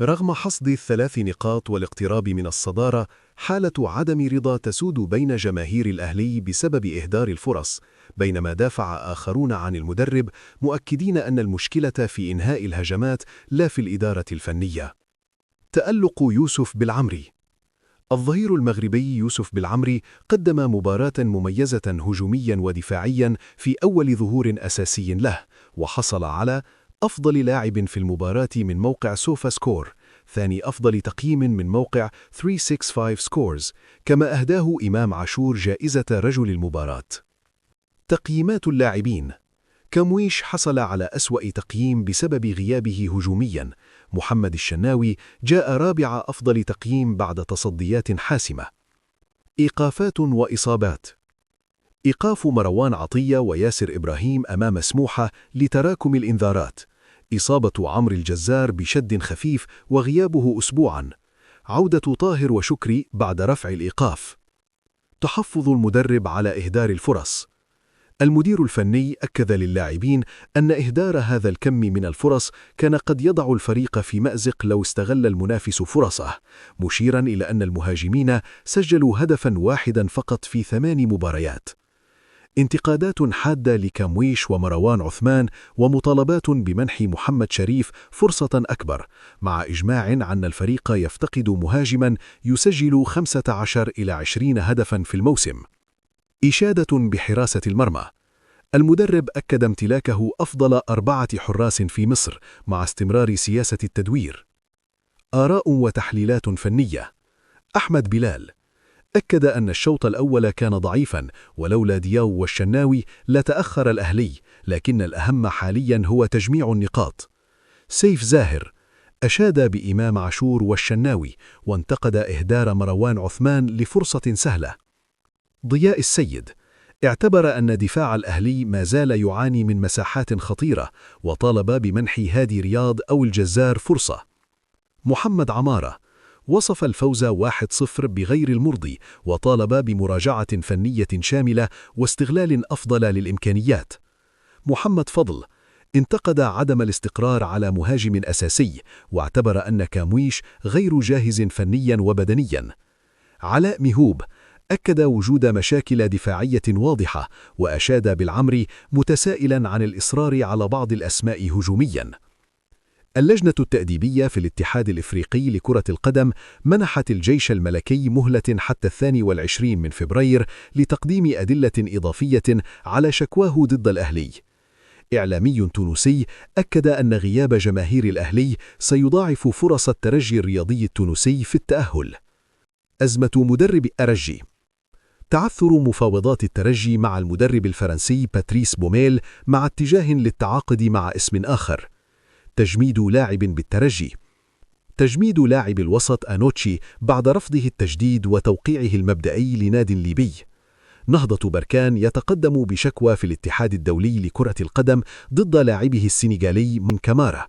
رغم حصد الثلاث نقاط والاقتراب من الصدارة، حالة عدم رضا تسود بين جماهير الأهلي بسبب إهدار الفرص، بينما دافع آخرون عن المدرب مؤكدين أن المشكلة في إنهاء الهجمات لا في الإدارة الفنية. تألق يوسف بالعمري. الظهير المغربي يوسف بالعمري قدم مباراة مميزة هجوميا ودفاعيا في أول ظهور أساسي له، وحصل على أفضل لاعب في المباراة من موقع سوفا سكور، ثاني أفضل تقييم من موقع 365 سكورز، كما أهداه إمام عاشور جائزة رجل المباراة. تقييمات اللاعبين: كامويش حصل على أسوأ تقييم بسبب غيابه هجوميا. محمد الشناوي جاء رابع أفضل تقييم بعد تصديات حاسمة. إيقافات وإصابات: إيقاف مروان عطية وياسر إبراهيم أمام سموحة لتراكم الإنذارات، إصابة عمرو الجزار بشد خفيف وغيابه أسبوعا، عودة طاهر وشكري بعد رفع الإيقاف. تحفظ المدرب على إهدار الفرص. المدير الفني أكد للاعبين أن إهدار هذا الكم من الفرص كان قد يضع الفريق في مأزق لو استغل المنافس فرصه، مشيرا إلى أن المهاجمين سجلوا هدفا واحدا فقط في 8 مباريات. انتقادات حادة لكامويش ومروان عثمان، ومطالبات بمنح محمد شريف فرصة أكبر، مع إجماع أن الفريق يفتقد مهاجما يسجل 15 إلى 20 هدفا في الموسم. إشادة بحراسة المرمى. المدرب أكد امتلاكه أفضل 4 حراس في مصر مع استمرار سياسة التدوير. آراء وتحليلات فنية. أحمد بلال أكد أن الشوط الأول كان ضعيفا، ولولا دياو والشناوي لتأخر الأهلي، لكن الأهم حاليا هو تجميع النقاط. سيف زاهر أشاد بإمام عاشور والشناوي، وانتقد إهدار مروان عثمان لفرصة سهلة. ضياء السيد اعتبر أن دفاع الأهلي ما زال يعاني من مساحات خطيرة، وطالب بمنح هادي رياض أو الجزار فرصة. محمد عمارة وصف الفوز 1-0 بغير المرضي، وطالب بمراجعة فنية شاملة واستغلال أفضل للإمكانيات. محمد فضل انتقد عدم الاستقرار على مهاجم أساسي، واعتبر أن كامويش غير جاهز فنيا وبدنيا. علاء مهوب أكد وجود مشاكل دفاعية واضحة، وأشاد بالعمري متسائلا عن الإصرار على بعض الأسماء هجوميا. اللجنة التأديبية في الاتحاد الإفريقي لكرة القدم منحت الجيش الملكي مهلة حتى 22 من فبراير لتقديم أدلة إضافية على شكواه ضد الأهلي. إعلامي تونسي أكد أن غياب جماهير الأهلي سيضاعف فرص الترجي الرياضي التونسي في التأهل. أزمة مدرب الترجي. تعثر مفاوضات الترجي مع المدرب الفرنسي باتريس بوميل مع اتجاه للتعاقد مع اسم آخر. تجميد لاعب بالترجي. تجميد لاعب الوسط أنوتشي بعد رفضه التجديد وتوقيعه المبدئي لناد ليبي. نهضة بركان يتقدم بشكوى في الاتحاد الدولي لكرة القدم ضد لاعبه السنغالي من كامارا.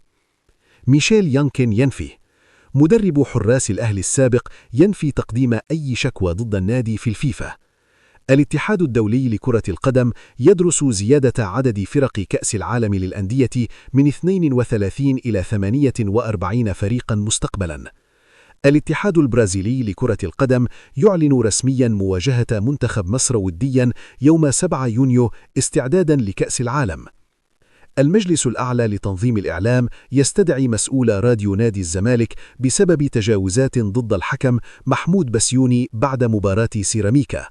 ميشيل يانكن ينفي. مدرب حراس الأهلي السابق ينفي تقديم أي شكوى ضد النادي في الفيفا. الاتحاد الدولي لكرة القدم يدرس زيادة عدد فرق كأس العالم للأندية من 32 إلى 48 فريقا مستقبلا. الاتحاد البرازيلي لكرة القدم يعلن رسميا مواجهة منتخب مصر وديا يوم 7 يونيو استعدادا لكأس العالم. المجلس الأعلى لتنظيم الإعلام يستدعي مسؤول راديو نادي الزمالك بسبب تجاوزات ضد الحكم محمود بسيوني بعد مباراة سيراميكا.